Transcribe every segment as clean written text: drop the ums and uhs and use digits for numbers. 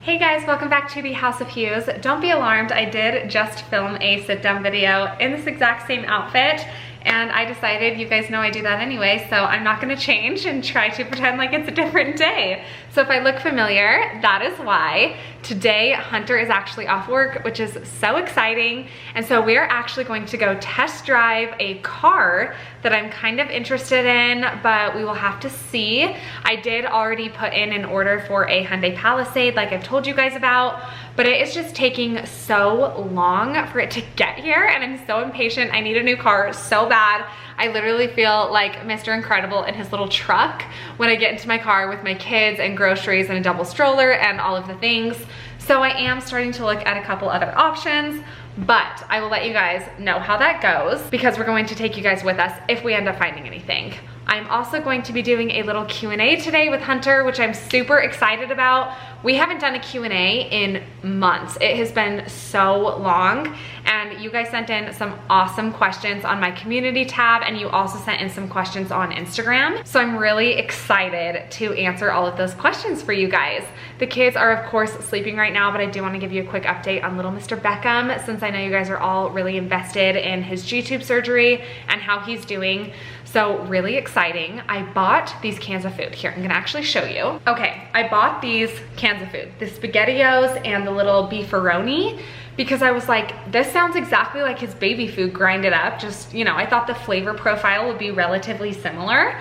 Hey guys, welcome back to the House of Hughes. Don't be alarmed, I did just film a sit-down video in this exact same outfit, and I decided, you guys know I do that anyway, so I'm not gonna change and try to pretend like it's a different day. So if I look familiar, that is why. Today, Hunter is actually off work, which is so exciting, and so we are actually going to go test drive a car that I'm kind of interested in, but we will have to see. I did already put in an order for a Hyundai Palisade, like I've told you guys about, but it is just taking so long for it to get here, and I'm so impatient. I need a new car so bad. I literally feel like Mr. Incredible in his little truck when I get into my car with my kids and groceries and a double stroller and all of the things. So I am starting to look at a couple other options, but I will let you guys know how that goes because we're going to take you guys with us if we end up finding anything. I'm also going to be doing a little Q&A today with Hunter, which I'm super excited about. We haven't done a Q&A in months. It has been so long, and you guys sent in some awesome questions on my community tab, and you also sent in some questions on Instagram. So I'm really excited to answer all of those questions for you guys. The kids are of course sleeping right now, but I do want to give you a quick update on little Mr. Beckham, since I know you guys are all really invested in his G-tube surgery and how he's doing. So really exciting. I bought these cans of food. Here, I'm gonna actually show you. Okay, I bought these cans of food, the SpaghettiOs and the little beefaroni, because I was like, this sounds exactly like his baby food grinded up. Just, you know, I thought the flavor profile would be relatively similar.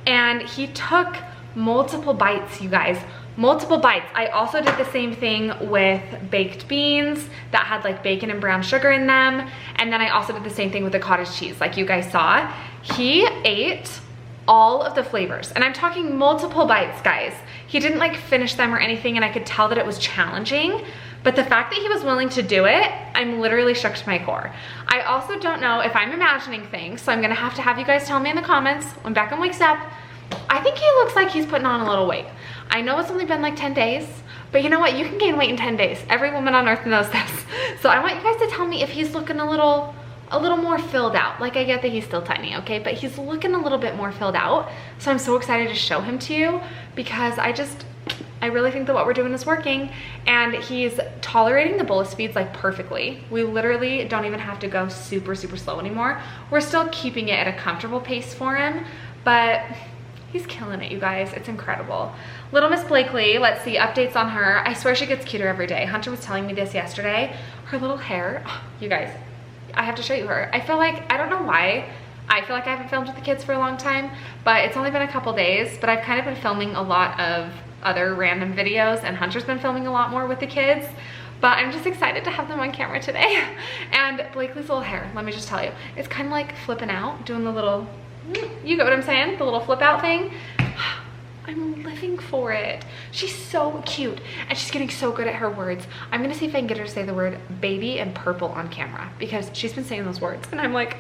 And he took multiple bites, you guys. Multiple bites. I also did the same thing with baked beans that had like bacon and brown sugar in them. And then I also did the same thing with the cottage cheese, like you guys saw. He ate all of the flavors, and I'm talking multiple bites, guys. He didn't like finish them or anything, and I could tell that it was challenging. But the fact that he was willing to do it, I'm literally shook to my core. I also don't know if I'm imagining things, so I'm gonna have to have you guys tell me in the comments when Beckham wakes up. I think he looks like he's putting on a little weight. I know it's only been like 10 days, but you know what? You can gain weight in 10 days. Every woman on earth knows this. So I want you guys to tell me if he's looking a little more filled out. Like, I get that he's still tiny, okay? But he's looking a little bit more filled out. So I'm so excited to show him to you because I really think that what we're doing is working, and he's tolerating the bolus feeds like perfectly. We literally don't even have to go super, super slow anymore. We're still keeping it at a comfortable pace for him, but he's killing it, you guys. It's incredible. Little Miss Blakely, let's see, updates on her. I swear she gets cuter every day. Hunter was telling me this yesterday. Her little hair, oh, you guys, I have to show you her. I feel like, I don't know why, I feel like I haven't filmed with the kids for a long time, but it's only been a couple days, but I've kind of been filming a lot of other random videos, and Hunter's been filming a lot more with the kids, but I'm just excited to have them on camera today. And Blakely's little hair, let me just tell you, it's kind of like flipping out, doing the little, you get what I'm saying? The little flip out thing. I'm living for it. She's so cute, and she's getting so good at her words. I'm gonna see if I can get her to say the word baby and purple on camera, because she's been saying those words, and I'm like,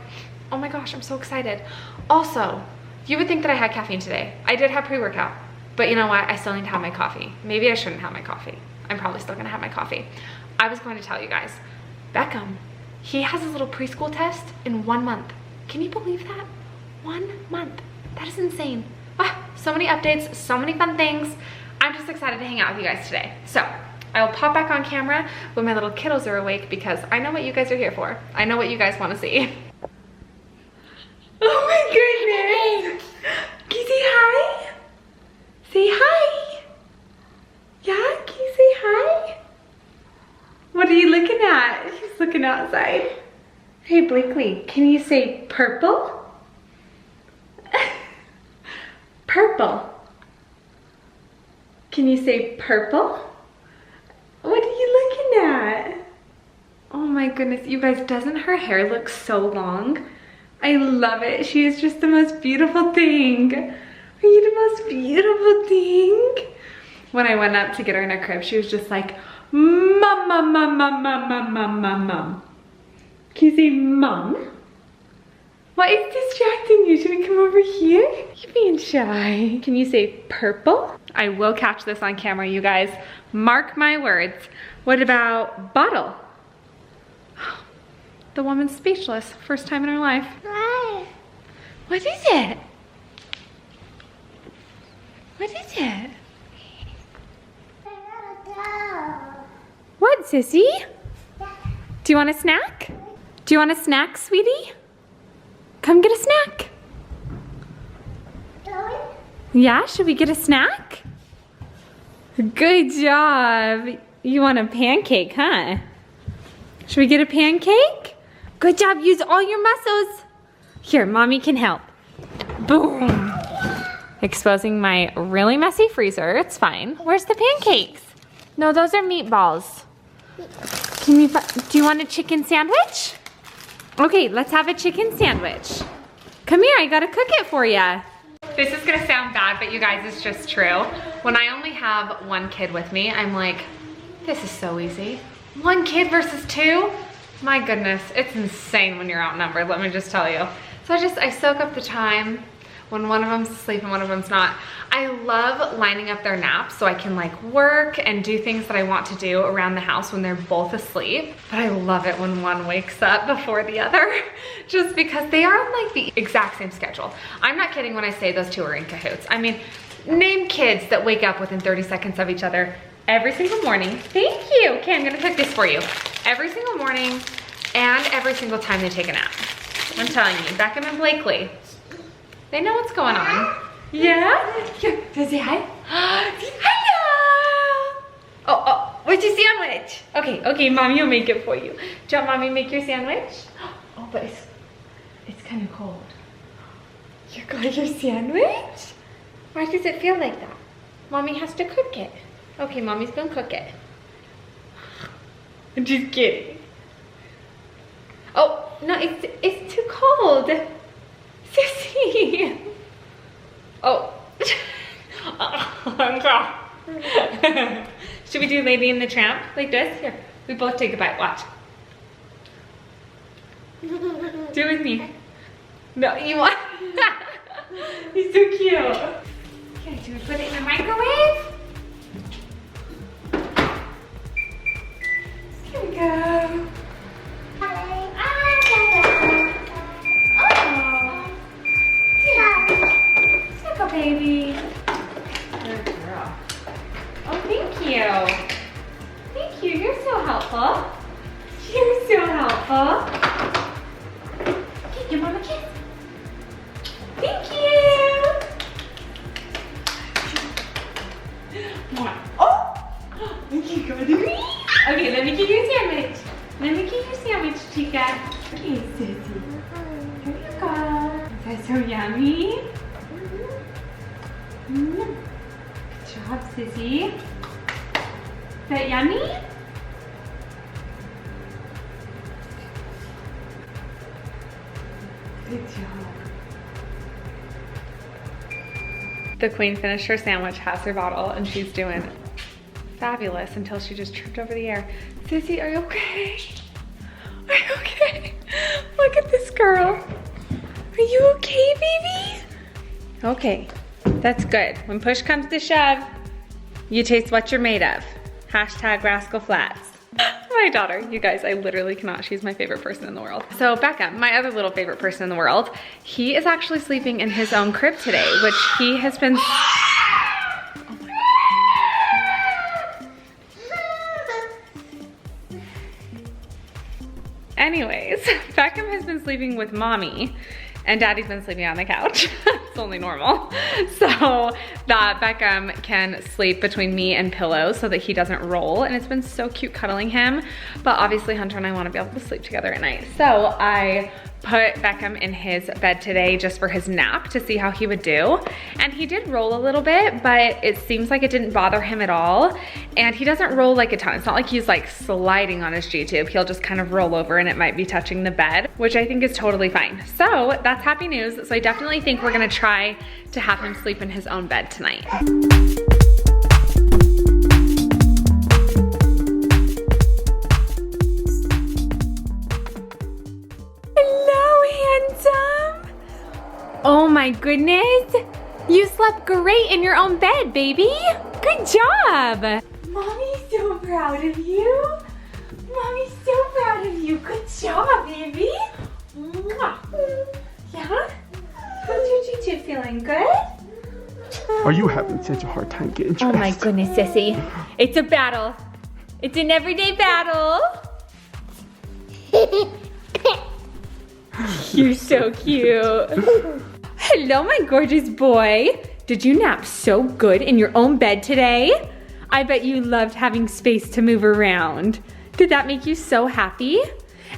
oh my gosh, I'm so excited. Also, you would think that I had caffeine today. I did have pre-workout, but you know what? I still need to have my coffee. Maybe I shouldn't have my coffee. I'm probably still gonna have my coffee. I was going to tell you guys, Beckham, he has his little preschool test in 1 month. Can you believe that? 1 month. That is insane. Ah, so many updates, so many fun things. I'm just excited to hang out with you guys today. So I will pop back on camera when my little kiddos are awake, because I know what you guys are here for. I know what you guys want to see. Oh my goodness. Can you say hi? Say hi. Yeah, can you say hi? What are you looking at? She's looking outside. Hey Blakely, can you say purple? Purple. Can you say purple? What are you looking at? Oh my goodness, you guys, doesn't her hair look so long? I love it. She is just the most beautiful thing. Are you the most beautiful thing? When I went up to get her in her crib, she was just like, mom, mom, mom, mom, mom, mom, mom, mom, mom. Can you say mom? What is distracting you? Should we come over here? You're being shy. Can you say purple? I will catch this on camera, you guys. Mark my words. What about bottle? The woman's speechless. First time in her life. Hi. What is it? What is it? sissy? Do you want a snack? Do you want a snack, sweetie? Come get a snack. Yeah, should we get a snack? Good job. You want a pancake, huh? Should we get a pancake? Good job, use all your muscles. Here, mommy can help. Boom. Exposing my really messy freezer, it's fine. Where's the pancakes? No, those are meatballs. Do you want a chicken sandwich? Okay, let's have a chicken sandwich. Come here, I gotta cook it for you. This is gonna sound bad, but you guys, it's just true. When I only have one kid with me, I'm like, this is so easy. One kid versus two? My goodness, it's insane when you're outnumbered, let me just tell you. So I soak up the time when one of them's asleep and one of them's not. I love lining up their naps so I can like work and do things that I want to do around the house when they're both asleep. But I love it when one wakes up before the other, just because they are on like the exact same schedule. I'm not kidding when I say those two are in cahoots. I mean, name kids that wake up within 30 seconds of each other every single morning. Thank you. Okay, I'm gonna cook this for you. Every single morning and every single time they take a nap. I'm telling you, Beckham and Blakely, they know what's going on. Yeah? Here, say hi. Hello! Oh, where's your sandwich? Okay, mommy will make it for you. Do you want mommy to make your sandwich? Oh, but it's kind of cold. You got your sandwich? Why does it feel like that? Mommy has to cook it. Okay, mommy's gonna cook it. I'm just kidding. Oh, no, it's too cold. Sissy. Oh. Should we do Lady and the Tramp like this? Here, we both take a bite, watch. Do it with me. No, you want? He's so cute. Okay, do we put it in the microwave? Here we go. Baby. Good girl. Oh, thank you. Thank you. You're so helpful. You're so helpful. Okay, give mom a kiss. Thank you. Oh! Okay, go to me. Okay, let me give you a sandwich. Let me give you a sandwich, Chica. Okay, Sissy. Here you go. Is that so yummy? Good job, Sissy. Is that yummy? Good job. The queen finished her sandwich, has her bottle, and she's doing fabulous until she just tripped over the air. Sissy, are you okay? Are you okay? Look at this girl. Are you okay, baby? Okay. That's good. When push comes to shove, you taste what you're made of. Hashtag Rascal Flats. My daughter, you guys, I literally cannot. She's my favorite person in the world. So Beckham, my other little favorite person in the world, he is actually sleeping in his own crib today, which he has been... Oh my... Anyways, Beckham has been sleeping with mommy, and daddy's been sleeping on the couch. It's only normal. So that Beckham can sleep between me and pillows so that he doesn't roll. And it's been so cute cuddling him. But obviously Hunter and I want to be able to sleep together at night. So I put Beckham in his bed today just for his nap to see how he would do. And he did roll a little bit, but it seems like it didn't bother him at all. And he doesn't roll like a ton. It's not like he's like sliding on his G-tube. He'll just kind of roll over and it might be touching the bed, which I think is totally fine. So that's happy news. So I definitely think we're gonna try to have him sleep in his own bed tonight. Oh my goodness, you slept great in your own bed, baby. Good job. Mommy's so proud of you. Mommy's so proud of you. Good job, baby. Mwah. Yeah? How's your G-tube feeling? Good? Are you having such a hard time getting dressed? Oh my goodness, sissy. It's a battle. It's an everyday battle. You're so cute. Hello, my gorgeous boy. Did you nap so good in your own bed today? I bet you loved having space to move around. Did that make you so happy?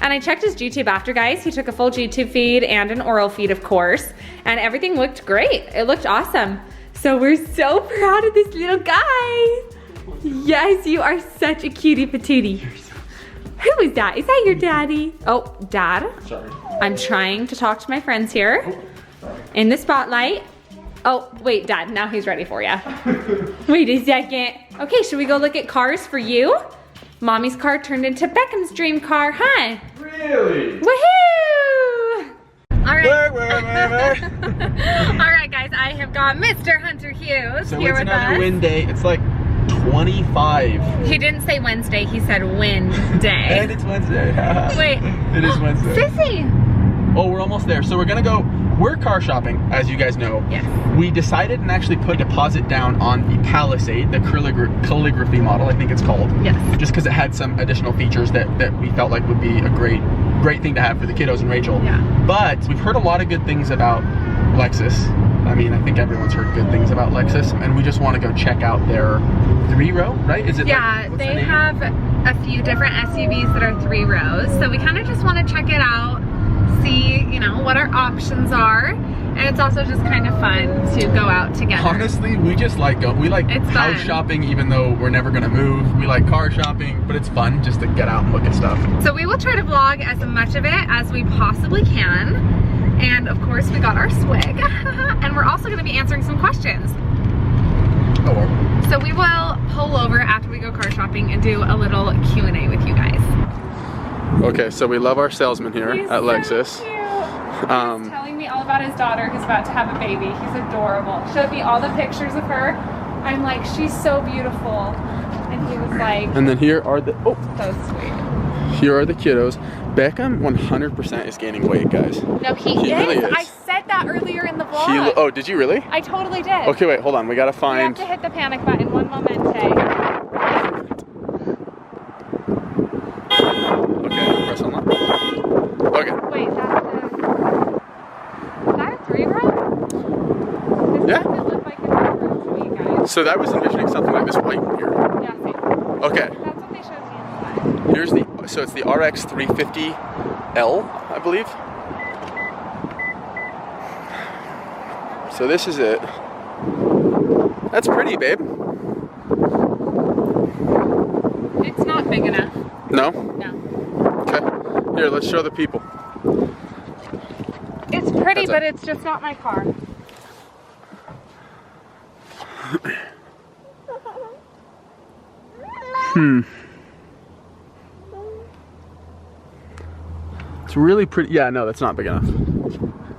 And I checked his YouTube after, guys. He took a full YouTube feed and an oral feed, of course, and everything looked great. It looked awesome. So we're so proud of this little guy. Yes, you are such a cutie patootie. Who is that? Is that your daddy? Oh, Dad? Sorry. I'm trying to talk to my friends here in the spotlight. Oh, wait, Dad, now he's ready for you. Wait a second. Okay, should we go look at cars for you? Mommy's car turned into Beckham's dream car, huh? Really? Woohoo! All right. Where? All right, guys, I have got Mr. Hunter Hughes So here it's with another us. wind day. It's like 25. He didn't say Wednesday, he said Wednesday. And it's Wednesday. Wait. It is Wednesday. Sissy! Oh, we're almost there. So we're gonna go, we're car shopping, as you guys know. Yes. We decided and actually put a deposit down on the Palisade, the calligraphy model, I think it's called. Yes. Just because it had some additional features that we felt like would be a great thing to have for the kiddos and Rachel. Yeah. But we've heard a lot of good things about Lexus. I mean, I think everyone's heard good things about Lexus, and we just want to go check out their 3-row, right? Is it? Yeah, like, what's the they name? have a few different SUVs that are 3 rows. So we kind of just want to check it out, see, you know, what our options are. And it's also just kind of fun to go out together. Honestly, we just like we like It's house fun. shopping, even though we're never gonna move. We like car shopping, but it's fun just to get out and look at stuff. So we will try to vlog as much of it as we possibly can. And of course we got our swig. And we're also gonna be answering some questions. Oh, well. So we will pull over after we go car shopping and do a little Q&A with you guys. Okay, so we love our salesman here He's at so Lexus. cute. He's telling me all about his daughter who's about to have a baby. He's adorable. Showed me all the pictures of her. I'm like, she's so beautiful. And he was like, And then here are the so sweet. here are the kiddos. Beckham 100% is gaining weight, guys. No, he is. Really is. I said that earlier in the vlog. Oh, did you really? I totally did. Okay, wait, hold on. We gotta We find. have to hit the panic button one momente. Okay, press on that. Okay. Wait, is that a 3-row? This Yeah. doesn't look like a 3-row to me, guys. So I was envisioning something like this white here. Yeah, same. Okay. That's what they showed me inside. Here's so it's the RX 350L, I believe. So this is it. That's pretty, babe. It's not big enough. No? No. Okay. Here, let's show the people. It's pretty, That's but it's just not my car. It's really pretty. Yeah, no, that's not big enough.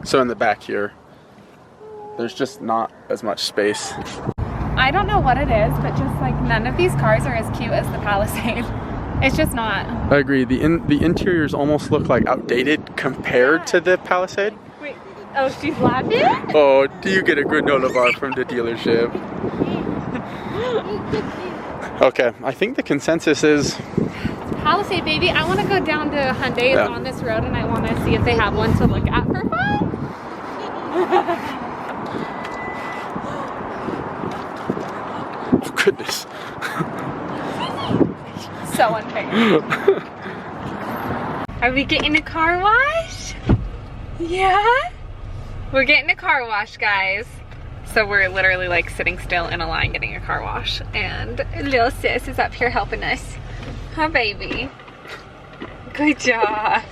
So in the back here, there's just not as much space. I don't know what it is, but just like none of these cars are as cute as the Palisade. It's just not. I agree. The interiors almost look like outdated compared to the Palisade. Wait, oh, she's laughing? Oh, do you get a granola bar from the dealership? Okay, I think the consensus is Palisade, baby. I want to go down to Hyundai Yeah. on this road and I want to see if they have one to look at for fun. oh goodness. So unfair. Are we getting a car wash? Yeah? We're getting a car wash, guys. So we're literally like sitting still in a line getting a car wash. And little sis is up here helping us. Huh, baby? Good job.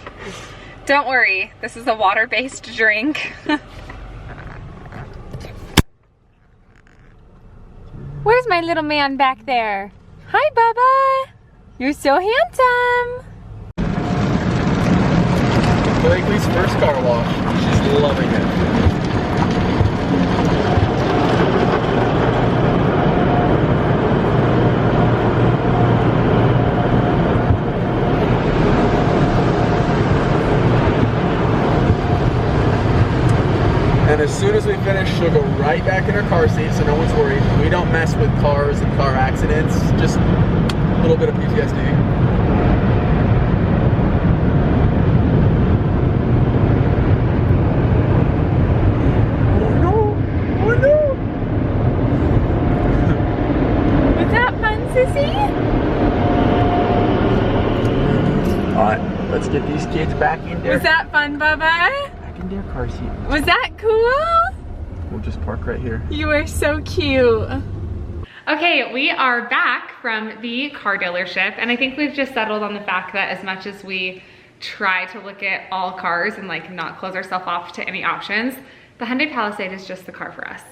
Don't worry, this is a water-based drink. Where's my little man back there? Hi, Bubba. You're so handsome. Blakely's first car wash. She's loving it. And as soon as we finish, she'll go right back in her car seat so no one's worried. We don't mess with cars and car accidents. Just little bit of PTSD. Let's get these kids back in there. Was that fun, Bubba? Back in their car seat. Was that cool? We'll just park right here. You are so cute. Okay, we are back from the car dealership, and I think we've just settled on the fact that as much as we try to look at all cars and like not close ourselves off to any options, the Hyundai Palisade is just the car for us.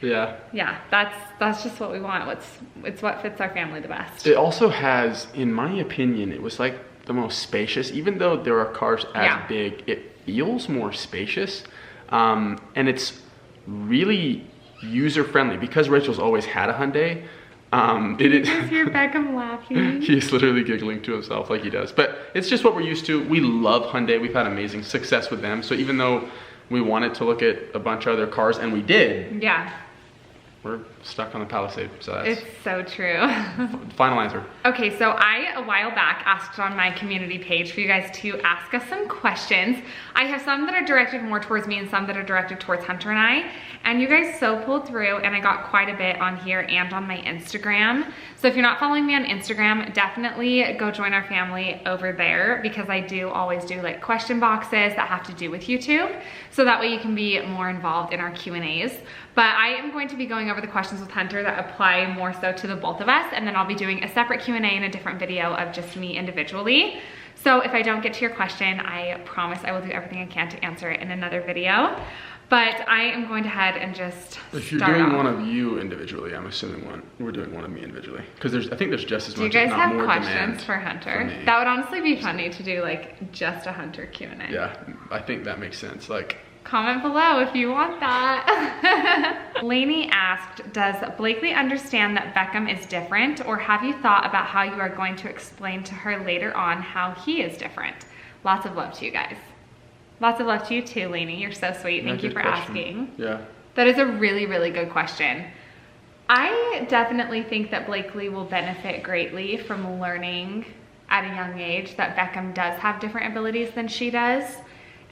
Yeah. Yeah, that's just what we want. It's what fits our family the best. It also has, in my opinion, it was like the most spacious. Even though there are cars as big, it feels more spacious, and it's really user-friendly because Rachel's always had a Hyundai. Did you hear Beckham laughing? He's literally giggling to himself like he does, but it's just what we're used to. We love Hyundai. We've had amazing success with them. So even though we wanted to look at a bunch of other cars, and we did, yeah, we're stuck on the Palisade. So that's it's so true. Final answer. Okay, so I, a while back, asked on my community page for you guys to ask us some questions. I have some that are directed more towards me and some that are directed towards Hunter and I. And you guys so pulled through, and I got quite a bit on here and on my Instagram. So if you're not following me on Instagram, definitely go join our family over there, because I do always do like question boxes that have to do with YouTube. So that way you can be more involved in our Q&As. But I am going to be going over the questions with Hunter that apply more so to the both of us, and then I'll be doing a separate Q&A in a different video of just me individually. So if I don't get to your question, I promise I will do everything I can to answer it in another video. But I am going to head and just If you're doing one of you individually, I'm assuming we're doing one of me individually. Because I think there's just as much, do you guys if not have more questions for Hunter? For that would honestly be funny to do like just a Hunter Q&A. Yeah, I think that makes sense. Like, comment below if you want that. Lainey asked, does Blakely understand that Beckham is different, or have you thought about how you are going to explain to her later on how he is different? Lots of love to you guys. Lots of love to you too, Lainey. You're so sweet. Thank you for asking. Yeah. That is a really, really good question. I definitely think that Blakely will benefit greatly from learning at a young age that Beckham does have different abilities than she does,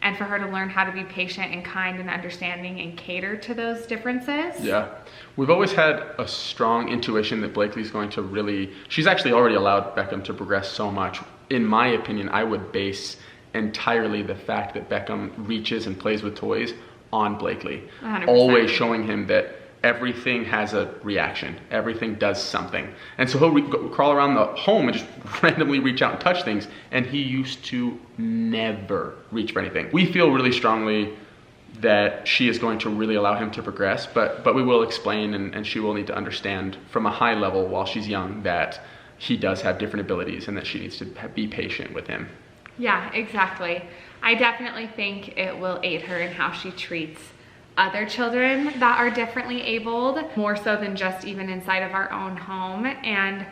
and for her to learn how to be patient and kind and understanding and cater to those differences. Yeah. We've always had a strong intuition that Blakely's going to really, she's actually already allowed Beckham to progress so much. In my opinion, I would base entirely the fact that Beckham reaches and plays with toys on Blakely. 100%. Always showing him that everything has a reaction. Everything does something. And so he'll crawl around the home and just randomly reach out and touch things. And he used to never reach for anything. We feel really strongly that she is going to really allow him to progress, but we will explain, and she will need to understand from a high level while she's young that he does have different abilities and that she needs to be patient with him. Yeah, exactly. I definitely think it will aid her in how she treats other children that are differently abled, more so than just even inside of our own home. And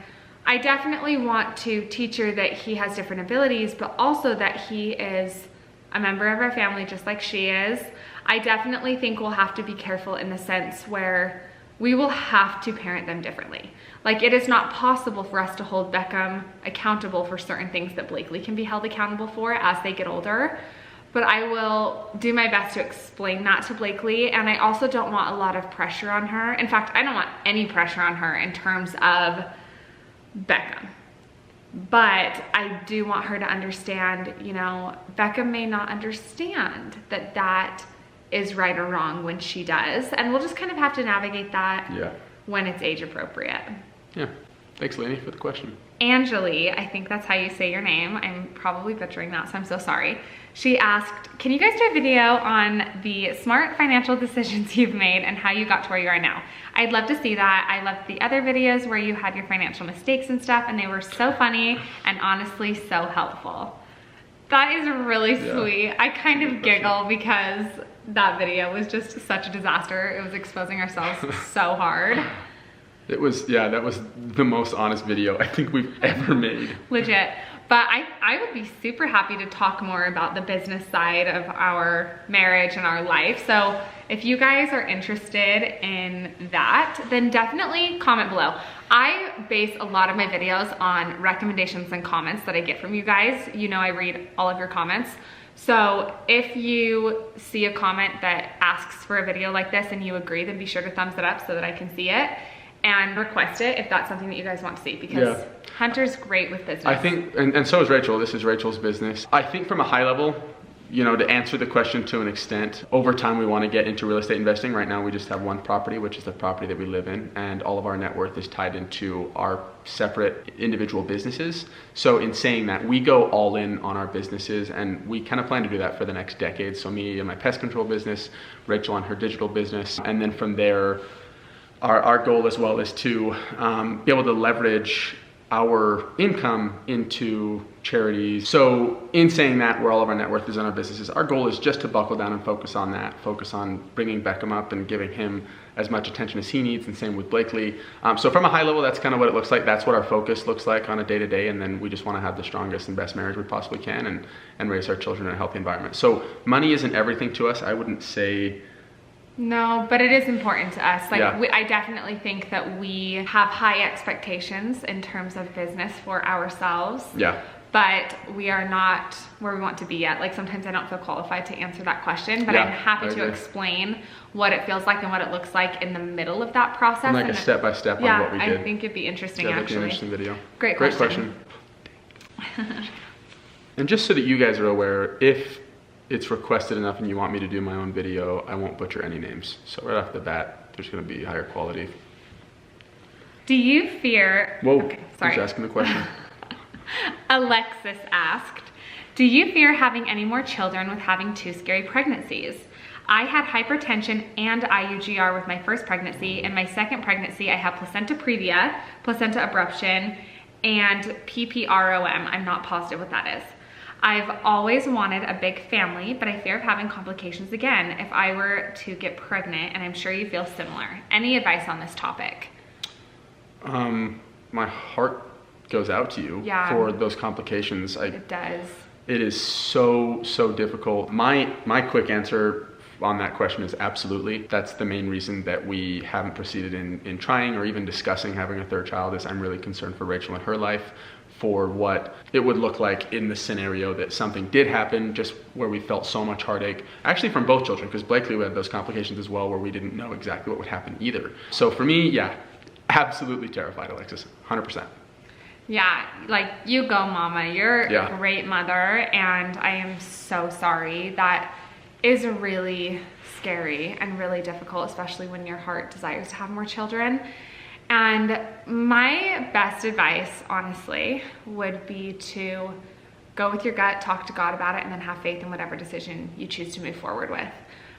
I definitely want to teach her that he has different abilities, but also that he is a member of our family just like she is. I definitely think we'll have to be careful in the sense where we will have to parent them differently. Like, it is not possible for us to hold Beckham accountable for certain things that Blakely can be held accountable for as they get older. But I will do my best to explain that to Blakely, and I also don't want a lot of pressure on her. In fact, I don't want any pressure on her in terms of Beckham. But I do want her to understand, you know, Beckham may not understand that that is right or wrong when she does, and we'll just kind of have to navigate that when it's age appropriate. Yeah. Thanks, Lainey, for the question. Angeli, I think that's how you say your name. I'm probably butchering that, so I'm so sorry. She asked, can you guys do a video on the smart financial decisions you've made and how you got to where you are now? I'd love to see that. I loved the other videos where you had your financial mistakes and stuff, and they were so funny and honestly so helpful. That is really sweet. I kind of giggle because that video was just such a disaster. It was exposing ourselves so hard. It was, yeah, that was the most honest video I think we've ever made. Legit. But I would be super happy to talk more about the business side of our marriage and our life. So if you guys are interested in that, then definitely comment below. I base a lot of my videos on recommendations and comments that I get from you guys. You know I read all of your comments. So if you see a comment that asks for a video like this and you agree, then be sure to thumbs it up so that I can see it and request it if that's something that you guys want to see, because Hunter's great with business. I think, and so is Rachel. This is Rachel's business. I think from a high level, you know, to answer the question to an extent, over time we want to get into real estate investing. Right now we just have one property, which is the property that we live in, and all of our net worth is tied into our separate individual businesses. So in saying that, we go all in on our businesses, and we kind of plan to do that for the next decade. So me and my pest control business, Rachel on her digital business, and then from there, our goal as well is to be able to leverage our income into charities. So in saying that, where all of our net worth is on our businesses, our goal is just to buckle down and focus on that, focus on bringing Beckham up and giving him as much attention as he needs, and same with Blakely. So from a high level, that's kind of what it looks like. That's what our focus looks like on a day-to-day, and then we just want to have the strongest and best marriage we possibly can and raise our children in a healthy environment. So money isn't everything to us. I wouldn't say... No, but it is important to us. Like, I definitely think that we have high expectations in terms of business for ourselves. Yeah. But we are not where we want to be yet. Like, sometimes I don't feel qualified to answer that question, but I'm happy to explain what it feels like and what it looks like in the middle of that process. And like a step-by-step on what we did. I think it'd be interesting, actually. That'd be an interesting video. Great question. And just so that you guys are aware, if it's requested enough and you want me to do my own video, I won't butcher any names. So right off the bat, there's gonna be higher quality. Do you fear... Whoa, okay, sorry. Who's asking the question? Alexis asked, do you fear having any more children with having 2 scary pregnancies? I had hypertension and IUGR with my first pregnancy. In my second pregnancy, I have placenta previa, placenta abruption, and PPROM. I'm not positive what that is. I've always wanted a big family, but I fear of having complications again if I were to get pregnant, and I'm sure you feel similar. Any advice on this topic? My heart goes out to you for those complications. It does. It is so difficult. My quick answer on that question is absolutely. That's the main reason that we haven't proceeded in trying or even discussing having a third child, is I'm really concerned for Rachel and her life, for what it would look like in the scenario that something did happen, just where we felt so much heartache, actually from both children, because Blakely had those complications as well, where we didn't know exactly what would happen either. So for me, absolutely terrified, Alexis, 100%. Yeah, like, you go, mama. You're a great mother, and I am so sorry. That is really scary and really difficult, especially when your heart desires to have more children. And my best advice, honestly, would be to go with your gut, talk to God about it, and then have faith in whatever decision you choose to move forward with.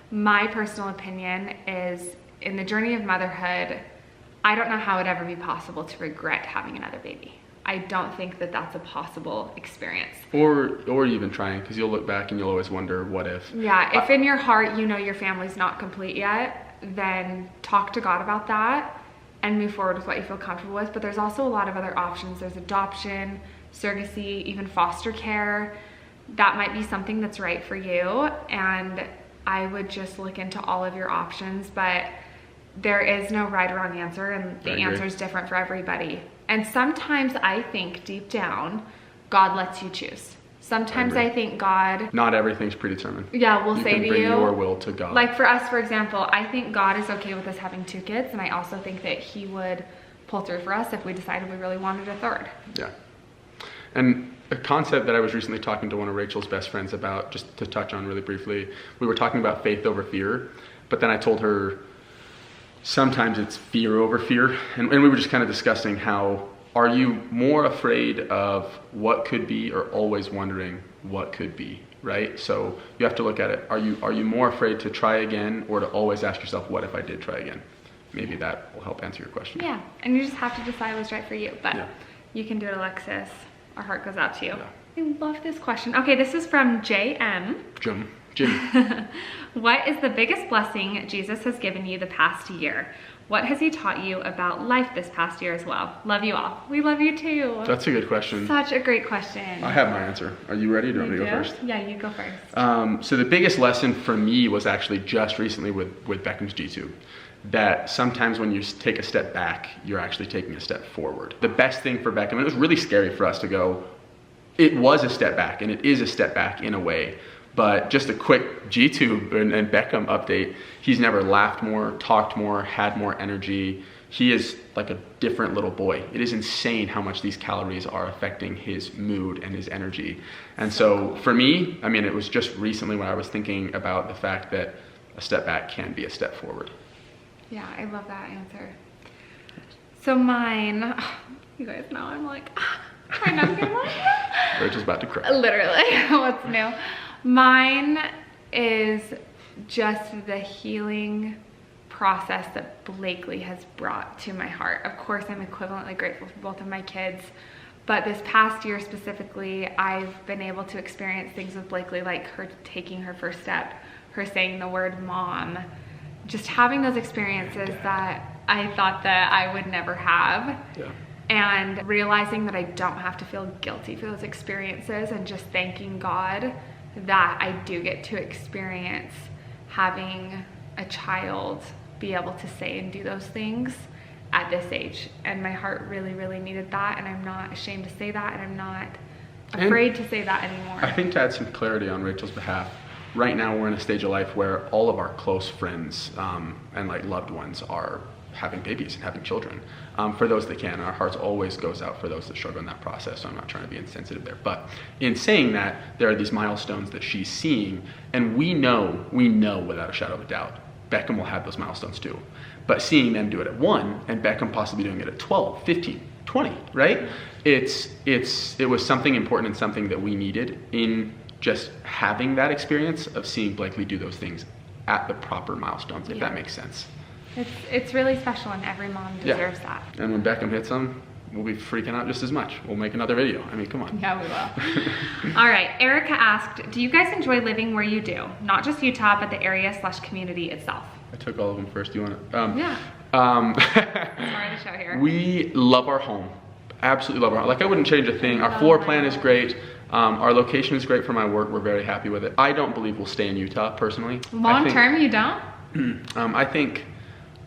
My personal opinion is, in the journey of motherhood, I don't know how it would ever be possible to regret having another baby. I don't think that that's a possible experience. Or even trying, because you'll look back and you'll always wonder, what if? Yeah, if in your heart you know your family's not complete yet, then talk to God about that and move forward with what you feel comfortable with. But there's also a lot of other options. There's adoption, surrogacy, even foster care. That might be something that's right for you. And I would just look into all of your options, but there is no right or wrong answer, and the answer is different for everybody. And sometimes I think deep down, God lets you choose. Sometimes I think God... Not everything's predetermined. Yeah, will say to you... You can bring your will to God. Like for us, for example, I think God is okay with us having 2 kids, and I also think that he would pull through for us if we decided we really wanted a third. Yeah. And a concept that I was recently talking to one of Rachel's best friends about, just to touch on really briefly, we were talking about faith over fear, but then I told her sometimes it's fear over fear. And we were just kind of discussing how, are you more afraid of what could be or always wondering what could be, right? So you have to look at it. Are you more afraid to try again, or to always ask yourself, what if I did try again? Maybe that will help answer your question. Yeah, and you just have to decide what's right for you. But you can do it, Alexis. Our heart goes out to you. Yeah. I love this question. Okay, this is from JM. Jim. What is the biggest blessing Jesus has given you the past year? What has he taught you about life this past year as well? Love you all. We love you too. That's a good question. Such a great question. I have my answer. Are you ready? Do you want me to go first? Yeah, you go first. So the biggest lesson for me was actually just recently with BECKHAMS G2. that sometimes when you take a step back, you're actually taking a step forward. The best thing for Beckham, and it was really scary for us to go, it was a step back, and it is a step back in a way. But just a quick G-tube and Beckham update, he's never laughed more, talked more, had more energy. He is like a different little boy. It is insane how much these calories are affecting his mood and his energy. And so for me, I mean, it was just recently when I was thinking about the fact that a step back can be a step forward. Yeah, I love that answer. So mine, you guys know I'm like, my napkin. Rachel's about to cry. Literally, what's new? Mine is just the healing process that Blakely has brought to my heart. Of course, I'm equivalently grateful for both of my kids, but this past year specifically, I've been able to experience things with Blakely, like her taking her first step, her saying the word mom, just having those experiences that I thought that I would never have. Yeah. And realizing that I don't have to feel guilty for those experiences, and just thanking God that I do get to experience having a child be able to say and do those things at this age. And my heart really, really needed that, and I'm not ashamed to say that, and I'm not afraid to say that anymore. I think to add some clarity on Rachel's behalf, right now we're in a stage of life where all of our close friends and like loved ones are having babies and having children. For those that can, our hearts always goes out for those that struggle in that process, so I'm not trying to be insensitive there. But in saying that, there are these milestones that she's seeing, and we know without a shadow of a doubt, Beckham will have those milestones too. But seeing them do it at 1, and Beckham possibly doing it at 12, 15, 20, right? It was something important and something that we needed in just having that experience of seeing Blakely do those things at the proper milestones, if that makes sense. It's really special, and every mom deserves that. And when Beckham hits them, we'll be freaking out just as much. We'll make another video. I mean, come on. Yeah, we will. All right, Erica asked, do you guys enjoy living where you do? Not just Utah, but the area/community itself. I took all of them first. Do you want to? Yeah. Sorry to show here. We love our home. Absolutely love our home. Like, I wouldn't change a thing. Our floor plan is great. Our location is great for my work. We're very happy with it. I don't believe we'll stay in Utah, personally. Long term, you don't? I think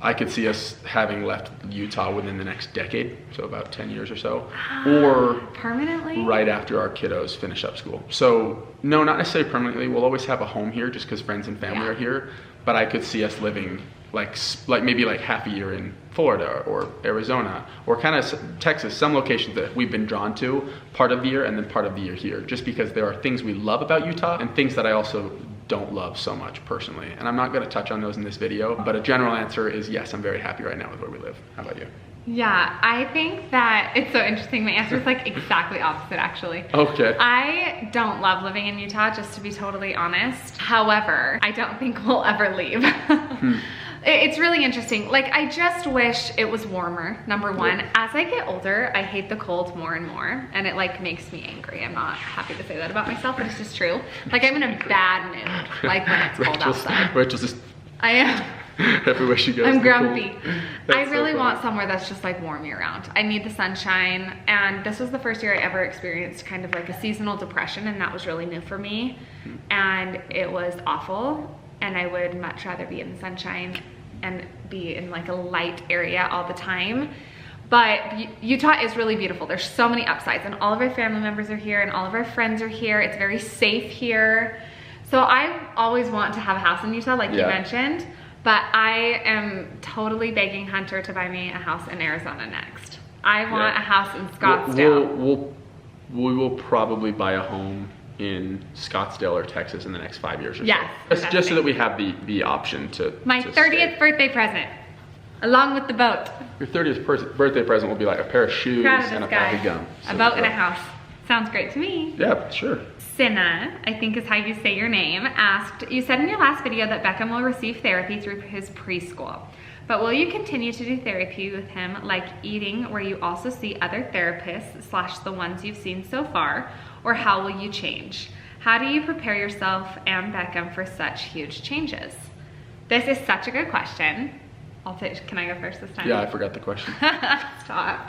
I could see us having left Utah within the next decade, so about 10 years or so, or permanently, right after our kiddos finish up school. So no, not necessarily permanently. We'll always have a home here just because friends and family are here, but I could see us living like maybe like half a year in Florida or Arizona or kind of Texas, some locations that we've been drawn to part of the year, and then part of the year here, just because there are things we love about Utah and things that I also don't love so much personally. And I'm not going to touch on those in this video, but a general answer is yes, I'm very happy right now with where we live. How about you? Yeah, I think that it's so interesting. My answer is like exactly opposite, actually. Okay. I don't love living in Utah, just to be totally honest. However, I don't think we'll ever leave. It's really interesting. Like, I just wish it was warmer, number one. As I get older, I hate the cold more and more, and it like makes me angry. I'm not happy to say that about myself, but it's just true. Like, I'm in a bad mood, like when it's cold outside. Rachel's just... I am. Everywhere she goes. I'm grumpy. I really want somewhere that's just like warm year round. I need the sunshine, and this was the first year I ever experienced kind of like a seasonal depression, and that was really new for me, and it was awful. And I would much rather be in the sunshine and be in like a light area all the time. But Utah is really beautiful. There's so many upsides, and all of our family members are here, and all of our friends are here. It's very safe here. So I always want to have a house in Utah, like you mentioned, but I am totally begging Hunter to buy me a house in Arizona next. I want a house in Scottsdale. We will probably buy a home in Scottsdale or Texas in the next 5 years or so. Yes. Just so that we have the option to My 30th birthday present, along with the boat. Your 30th birthday present will be like a pair of shoes and a pack of gum. A boat and a house. Sounds great to me. Yeah, sure. Cinna, I think is how you say your name, asked, you said in your last video that Beckham will receive therapy through his preschool, but will you continue to do therapy with him like eating, where you also see other therapists / the ones you've seen so far, or how will you change? How do you prepare yourself and Beckham for such huge changes? This is such a good question. Can I go first this time? Yeah, I forgot the question. Stop.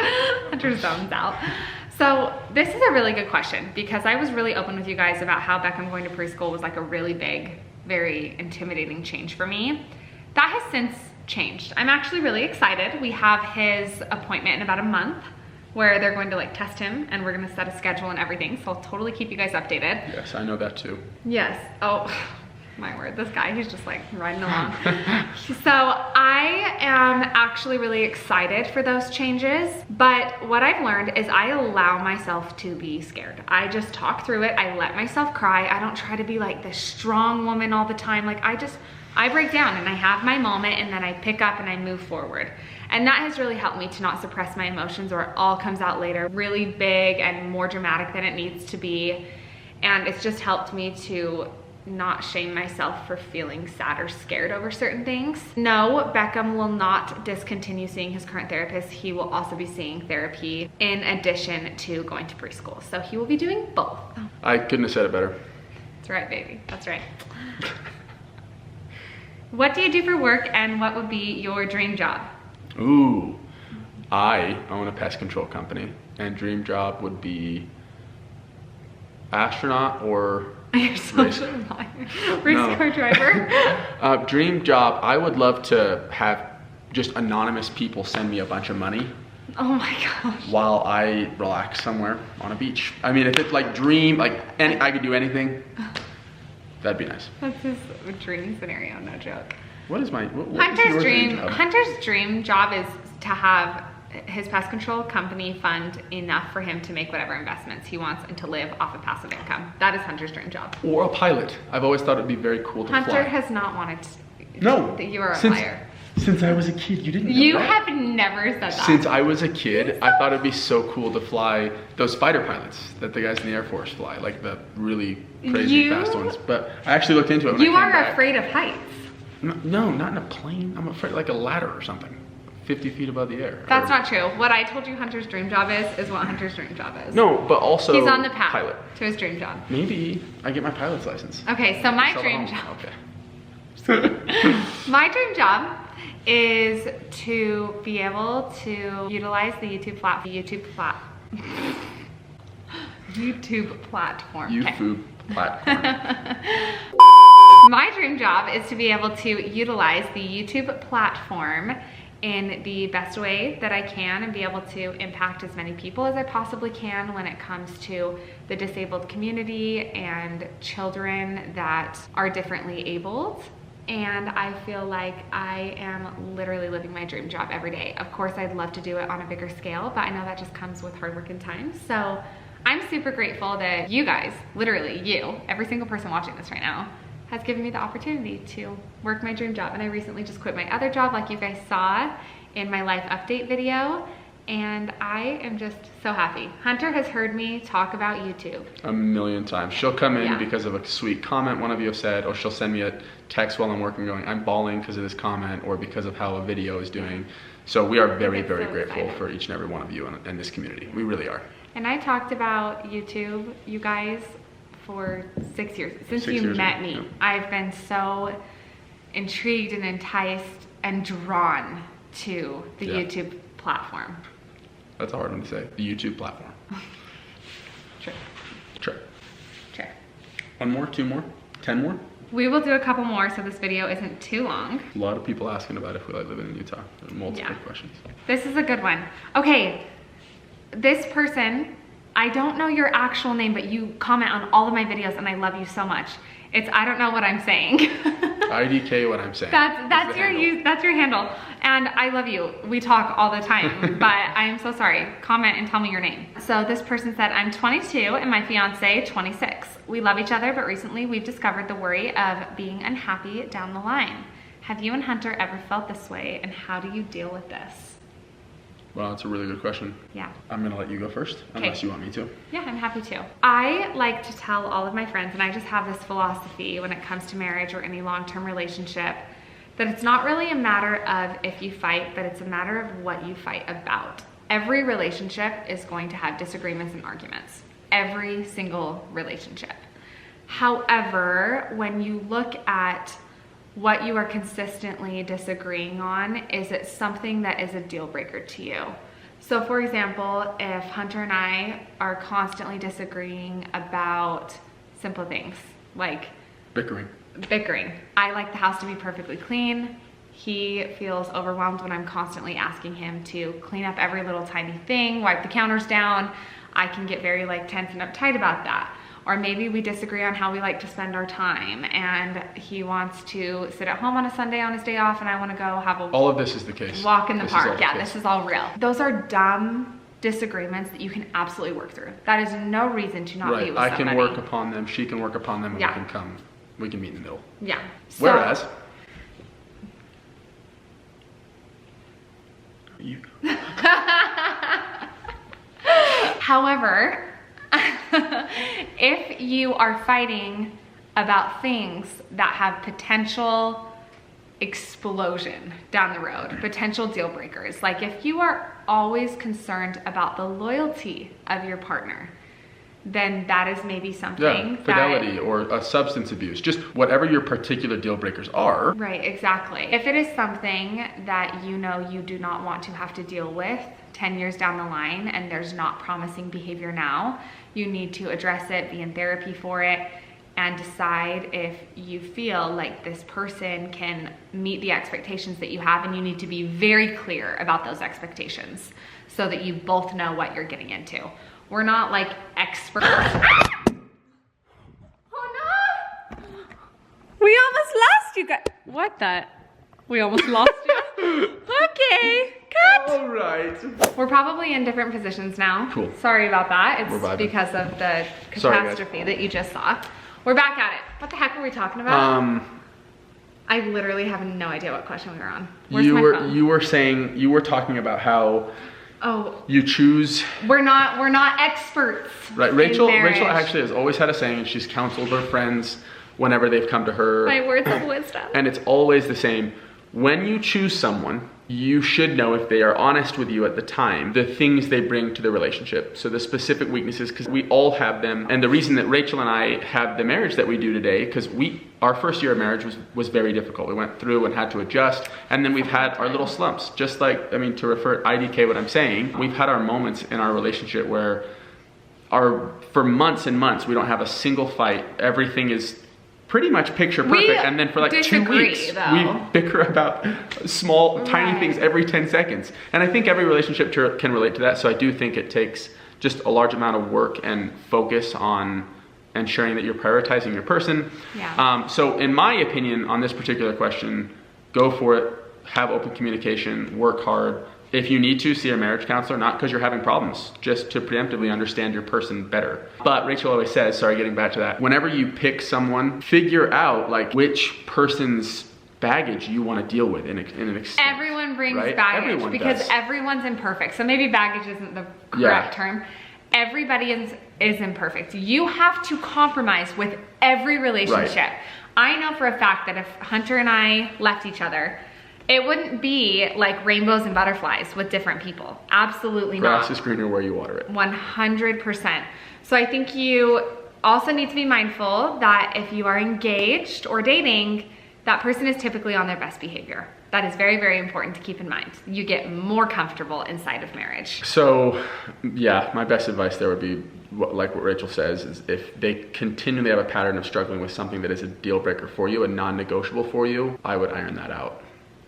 Hunter zones out. So this is a really good question, because I was really open with you guys about how Beckham going to preschool was like a really big, very intimidating change for me. That has since changed. I'm actually really excited. We have his appointment in about a month where they're going to like test him, and we're gonna set a schedule and everything. So I'll totally keep you guys updated. Yes, I know that too. Yes. Oh, my word, this guy, he's just like riding along. So I am actually really excited for those changes, but what I've learned is I allow myself to be scared. I just talk through it. I let myself cry. I don't try to be like this strong woman all the time. Like I break down and I have my moment, and then I pick up and I move forward. And that has really helped me to not suppress my emotions, or it all comes out later really big and more dramatic than it needs to be. And it's just helped me to not shame myself for feeling sad or scared over certain things. No, Beckham will not discontinue seeing his current therapist. He will also be seeing therapy in addition to going to preschool. So he will be doing both. I couldn't have said it better. That's right, baby. That's right. What do you do for work, and what would be your dream job? Ooh, I own a pest control company, and dream job would be astronaut or You're such a liar. Race car driver. Dream job, I would love to have just anonymous people send me a bunch of money. Oh my gosh. While I relax somewhere on a beach. I mean, if it's like dream, like I could do anything, that'd be nice. That's his dream scenario, no joke. What is my Hunter's dream job is to have his pest control company fund enough for him to make whatever investments he wants and to live off of passive income. That is Hunter's dream job. Or a pilot. I've always thought it'd be very cool to fly. Hunter has not wanted to. No. You are a liar. Since I was a kid, you didn't know You that. have never said that. Since I was a kid, I thought it'd be so cool to fly those fighter pilots that the guys in the Air Force fly, like the really crazy fast ones. But I actually looked into it when You I came are back. afraid of heights. No, not in a plane. I'm afraid like a ladder or something. 50 feet above the air. That's not true. What I told you Hunter's dream job is what Hunter's dream job is. No, but also he's on the path pilot. to his dream job. Maybe I get my pilot's license. Okay, so my dream job. Okay. My dream job is to be able to utilize the YouTube platform. YouTube platform. YouTube platform. My dream job is to be able to utilize the YouTube platform in the best way that I can and be able to impact as many people as I possibly can when it comes to the disabled community and children that are differently abled. And I feel like I am literally living my dream job every day. Of course, I'd love to do it on a bigger scale, but I know that just comes with hard work and time. So I'm super grateful that you guys, literally you, every single person watching this right now, has given me the opportunity to work my dream job. And I recently just quit my other job, like you guys saw in my life update video. And I am just so happy. Hunter has heard me talk about YouTube. A million times. She'll come in because of a sweet comment one of you have said, or she'll send me a text while I'm working going, I'm bawling because of this comment, or because of how a video is doing. So we are very, very grateful for each and every one of you in this community. We really are. And I talked about YouTube, you guys, for 6 years. Since you met me, I've been so intrigued and enticed and drawn to the YouTube platform. That's a hard one to say. The YouTube platform. True. One more, 2 more, 10 more? We will do a couple more so this video isn't too long. A lot of people asking about if we like living in Utah. Multiple questions. This is a good one. Okay, this person, I don't know your actual name, but you comment on all of my videos and I love you so much. It's I don't know what I'm saying. IDK what I'm saying. That's your handle. And I love you. We talk all the time, but I am so sorry. Comment and tell me your name. So this person said, I'm 22 and my fiance 26. We love each other, but recently we've discovered the worry of being unhappy down the line. Have you and Hunter ever felt this way, and how do you deal with this? Well, that's a really good question. Yeah. I'm gonna let you go first, unless you want me to. Yeah, I'm happy to. I like to tell all of my friends, and I just have this philosophy when it comes to marriage or any long-term relationship, that it's not really a matter of if you fight, but it's a matter of what you fight about. Every relationship is going to have disagreements and arguments. Every single relationship. However, when you look at what you are consistently disagreeing on, is it something that is a deal breaker to you? So for example, if Hunter and I are constantly disagreeing about simple things like bickering. I like the house to be perfectly clean. He feels overwhelmed when I'm constantly asking him to clean up every little tiny thing, wipe the counters down. I can get very like tense and uptight about that. Or maybe we disagree on how we like to spend our time, and he wants to sit at home on a Sunday on his day off, and I want to go have a all of this is the case. Walk in the park. Yeah, this is all real. Those are dumb disagreements that you can absolutely work through. That is no reason to not be with somebody. I can work upon them, she can work upon them, and Yeah. we can meet in the middle. Yeah. So, Whereas you however, if you are fighting about things that have potential explosion down the road, potential deal breakers, like if you are always concerned about the loyalty of your partner, then that is maybe something fidelity or a substance abuse, just whatever your particular deal breakers are. Right, exactly. If it is something that you know you do not want to have to deal with 10 years down the line and there's not promising behavior now, you need to address it, be in therapy for it, and decide if you feel like this person can meet the expectations that you have, and you need to be very clear about those expectations so that you both know what you're getting into. We're not like experts. Oh no! We almost lost you guys. What the? We almost lost you? Okay, cut. All right. We're probably in different positions now. Cool. Sorry about that. It's vibing. because of the catastrophe that you just saw. We're back at it. What the heck were we talking about? I literally have no idea what question we were on. Where's my phone? You were talking about how you choose. We're not experts. Right. In Rachel marriage. actually has always had a saying, and she's counseled her friends whenever they've come to her. My words of wisdom. And it's always the same. When you choose someone, you should know if they are honest with you at the time, the things they bring to the relationship. So the specific weaknesses, because we all have them. And the reason that Rachel and I have the marriage that we do today, because our first year of marriage was very difficult. We went through and had to adjust. And then we've had our little slumps. Just like, to refer IDK what I'm saying, we've had our moments in our relationship where for months and months, we don't have a single fight. Everything is pretty much picture perfect, and then for like 2 weeks we bicker about small tiny things every 10 seconds, and I think every relationship can relate to that. So I do think it takes just a large amount of work and focus on ensuring that you're prioritizing your person. So in my opinion on this particular question, go for it, have open communication, work hard. If you need to, see a marriage counselor, not because you're having problems, just to preemptively understand your person better. But Rachel always says, sorry, getting back to that, whenever you pick someone, figure out like which person's baggage you want to deal with in an extent. Everyone brings baggage because everyone's imperfect. So maybe baggage isn't the correct term. Everybody is imperfect. You have to compromise with every relationship. I know for a fact that if Hunter and I left each other, it wouldn't be like rainbows and butterflies with different people. Absolutely not. Grass is greener where you water it. 100%. So I think you also need to be mindful that if you are engaged or dating, that person is typically on their best behavior. That is very, very important to keep in mind. You get more comfortable inside of marriage. So yeah, my best advice there would be like what Rachel says, is if they continually have a pattern of struggling with something that is a deal breaker for you, a non-negotiable for you, I would iron that out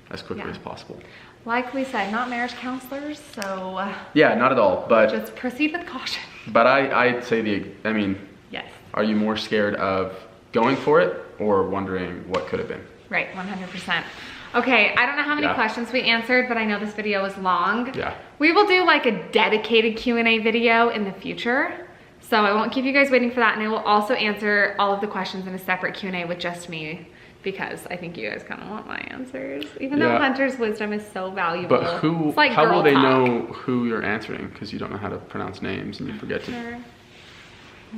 as quickly as possible. Like we said, not marriage counselors, so yeah, not at all, but just proceed with caution. But I'd say yes. Are you more scared of going for it or wondering what could have been? Right, 100%. Okay, I don't know how many questions we answered, but I know this video was long. Yeah. We will do like a dedicated Q&A video in the future, so I won't keep you guys waiting for that, and I will also answer all of the questions in a separate Q&A with just me, because I think you guys kind of want my answers, even though Hunter's wisdom is so valuable. But how will they know who you're answering? Because you don't know how to pronounce names and you forget to.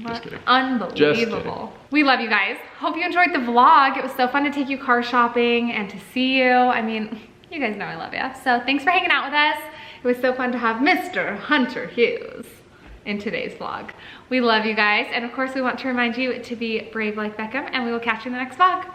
Just kidding. Unbelievable. Just kidding. We love you guys. Hope you enjoyed the vlog. It was so fun to take you car shopping and to see you. You guys know I love you. So thanks for hanging out with us. It was so fun to have Mr. Hunter Hughes in today's vlog. We love you guys. And of course, we want to remind you to be brave like Beckham, and we will catch you in the next vlog.